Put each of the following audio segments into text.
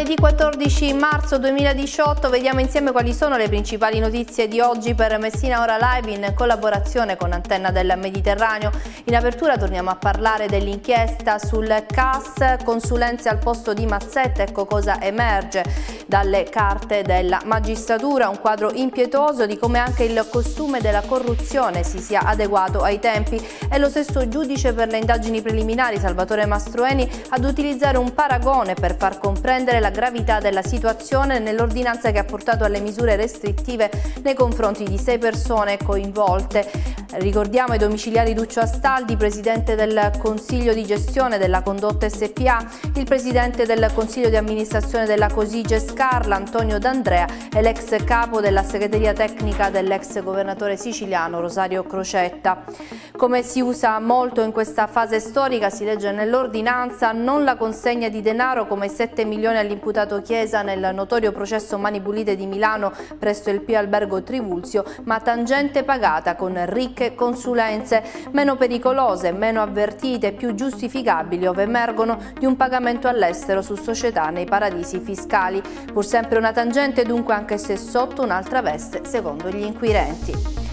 lunedì 14 marzo 2018 vediamo insieme quali sono le principali notizie di oggi per Messina Ora Live in collaborazione con Antenna del Mediterraneo. In apertura torniamo a parlare dell'inchiesta sul CAS, consulenze al posto di Mazzetta. Ecco cosa emerge dalle carte della magistratura, un quadro impietoso di come anche il costume della corruzione si sia adeguato ai tempi. È lo stesso giudice per le indagini preliminari, Salvatore Mastroeni, ad utilizzare un paragone per far comprendere la gravità della situazione nell'ordinanza che ha portato alle misure restrittive nei confronti di 6 persone coinvolte. Ricordiamo i domiciliari Duccio Astaldi, presidente del Consiglio di gestione della Condotta SPA, il presidente del Consiglio di amministrazione della Cosige Scarla, Antonio D'Andrea, e l'ex capo della segreteria tecnica dell'ex governatore siciliano Rosario Crocetta. Come si usa molto in questa fase storica, si legge nell'ordinanza non la consegna di denaro come 7 milioni all'imputato Chiesa nel notorio processo Mani Pulite di Milano presso il Pio Albergo Trivulzio, ma tangente pagata con ricche consulenze, meno pericolose, meno avvertite, più giustificabili ove emergono di un pagamento all'estero su società nei paradisi fiscali. Pur sempre una tangente dunque, anche se sotto un'altra veste secondo gli inquirenti.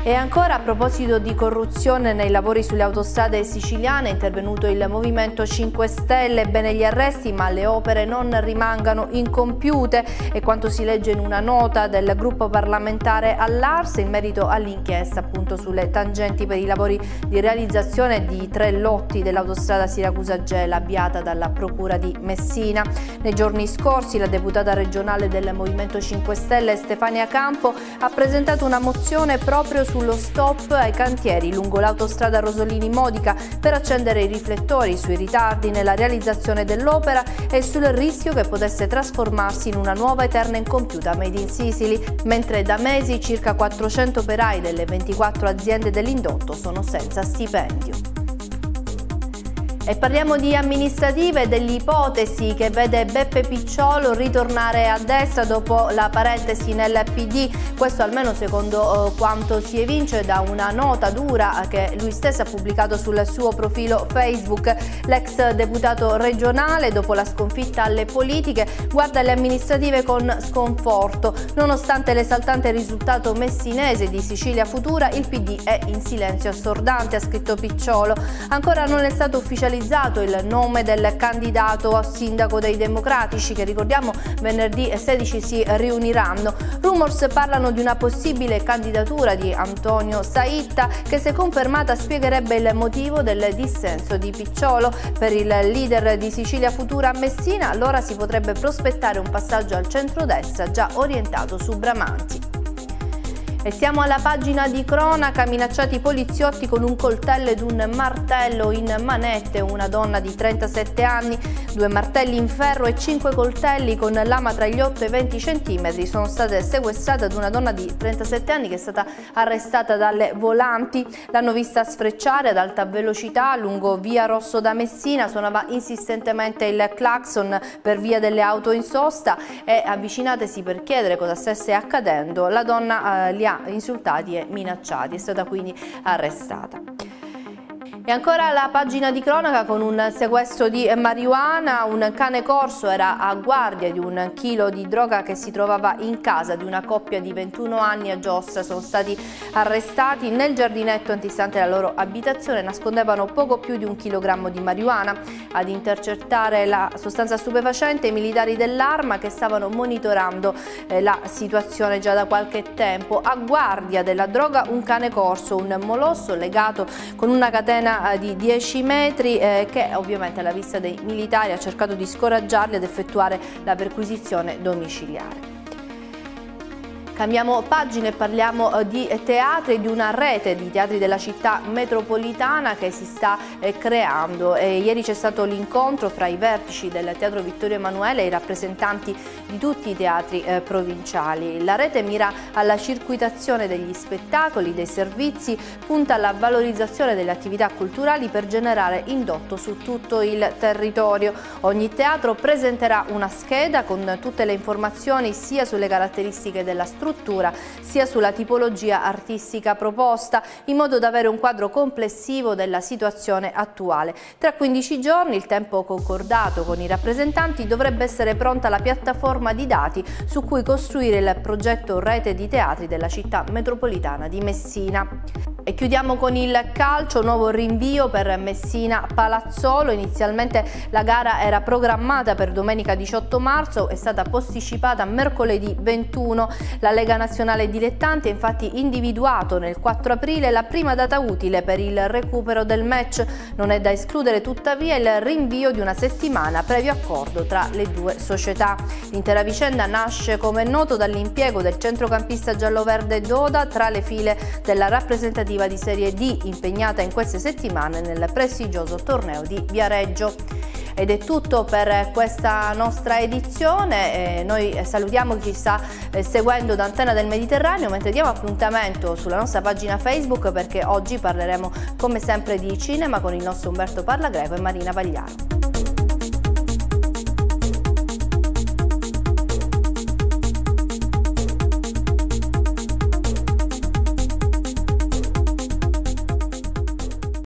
E ancora, a proposito di corruzione nei lavori sulle autostrade siciliane, è intervenuto il Movimento 5 Stelle. Bene gli arresti, ma le opere non rimangano incompiute, è quanto si legge in una nota del gruppo parlamentare all'Ars in merito all'inchiesta appunto sulle tangenti per i lavori di realizzazione di 3 lotti dell'autostrada Siracusa-Gela avviata dalla Procura di Messina. Nei giorni scorsi la deputata regionale del Movimento 5 Stelle Stefania Campo ha presentato una mozione proprio sullo stop ai cantieri lungo l'autostrada Rosolini-Modica per accendere i riflettori sui ritardi nella realizzazione dell'opera e sul rischio che potesse trasformarsi in una nuova eterna incompiuta Made in Sicily, mentre da mesi circa 400 operai delle 24 aziende dell'indotto sono senza stipendio. E parliamo di amministrative e dell'ipotesi che vede Beppe Picciolo ritornare a destra dopo la parentesi nel PD, questo almeno secondo quanto si evince da una nota dura che lui stesso ha pubblicato sul suo profilo Facebook. L'ex deputato regionale, dopo la sconfitta alle politiche, guarda le amministrative con sconforto. Nonostante l'esaltante risultato messinese di Sicilia Futura, il PD è in silenzio assordante, ha scritto Picciolo. Ancora non è stato ufficializzato il nome del candidato a sindaco dei Democratici, che ricordiamo venerdì 16 si riuniranno. Rumors parlano di una possibile candidatura di Antonio Saitta, che se confermata spiegherebbe il motivo del dissenso di Picciolo. Per il leader di Sicilia Futura a Messina allora si potrebbe prospettare un passaggio al centrodestra già orientato su Bramanti. E siamo alla pagina di cronaca, minacciati poliziotti con un coltello ed un martello in manette, una donna di 37 anni, 2 martelli in ferro e 5 coltelli con lama tra gli 8 e i 20 cm sono state sequestrate ad una donna di 37 anni che è stata arrestata dalle volanti. L'hanno vista sfrecciare ad alta velocità lungo via Rosso da Messina, suonava insistentemente il clacson per via delle auto in sosta e, avvicinatesi per chiedere cosa stesse accadendo, la donna li ha insultati e minacciati, è stata quindi arrestata. E ancora la pagina di cronaca con un sequestro di marijuana, un cane corso era a guardia di 1 chilo di droga che si trovava in casa di una coppia di 21 anni a Giostra. Sono stati arrestati nel giardinetto antistante la loro abitazione, nascondevano poco più di 1 chilogrammo di marijuana. Ad intercettare la sostanza stupefacente i militari dell'Arma che stavano monitorando la situazione già da qualche tempo. A guardia della droga un cane corso, un molosso legato con una catena di 10 metri che ovviamente alla vista dei militari ha cercato di scoraggiarli ad effettuare la perquisizione domiciliare. Cambiamo pagina e parliamo di teatri, di una rete di teatri della città metropolitana che si sta creando. Ieri c'è stato l'incontro fra i vertici del Teatro Vittorio Emanuele e i rappresentanti di tutti i teatri provinciali. La rete mira alla circuitazione degli spettacoli, dei servizi, punta alla valorizzazione delle attività culturali per generare indotto su tutto il territorio. Ogni teatro presenterà una scheda con tutte le informazioni sia sulle caratteristiche della struttura struttura sia sulla tipologia artistica proposta, in modo da avere un quadro complessivo della situazione attuale. Tra 15 giorni, il tempo concordato con i rappresentanti, dovrebbe essere pronta la piattaforma di dati su cui costruire il progetto Rete di Teatri della città metropolitana di Messina. E chiudiamo con il calcio, nuovo rinvio per Messina Palazzolo. Inizialmente la gara era programmata per domenica 18 marzo, è stata posticipata a mercoledì 21. La Lega Nazionale Dilettanti ha infatti individuato nel 4 aprile la prima data utile per il recupero del match. Non è da escludere tuttavia il rinvio di una settimana previo accordo tra le due società. L'intera vicenda nasce, come è noto, dall'impiego del centrocampista gialloverde Doda tra le file della rappresentativa di Serie D impegnata in queste settimane nel prestigioso torneo di Viareggio. Ed è tutto per questa nostra edizione. Noi salutiamo chi ci sta seguendo da Antenna del Mediterraneo, mentre diamo appuntamento sulla nostra pagina Facebook, perché oggi parleremo come sempre di cinema con il nostro Umberto Parlagreco e Marina Pagliaro.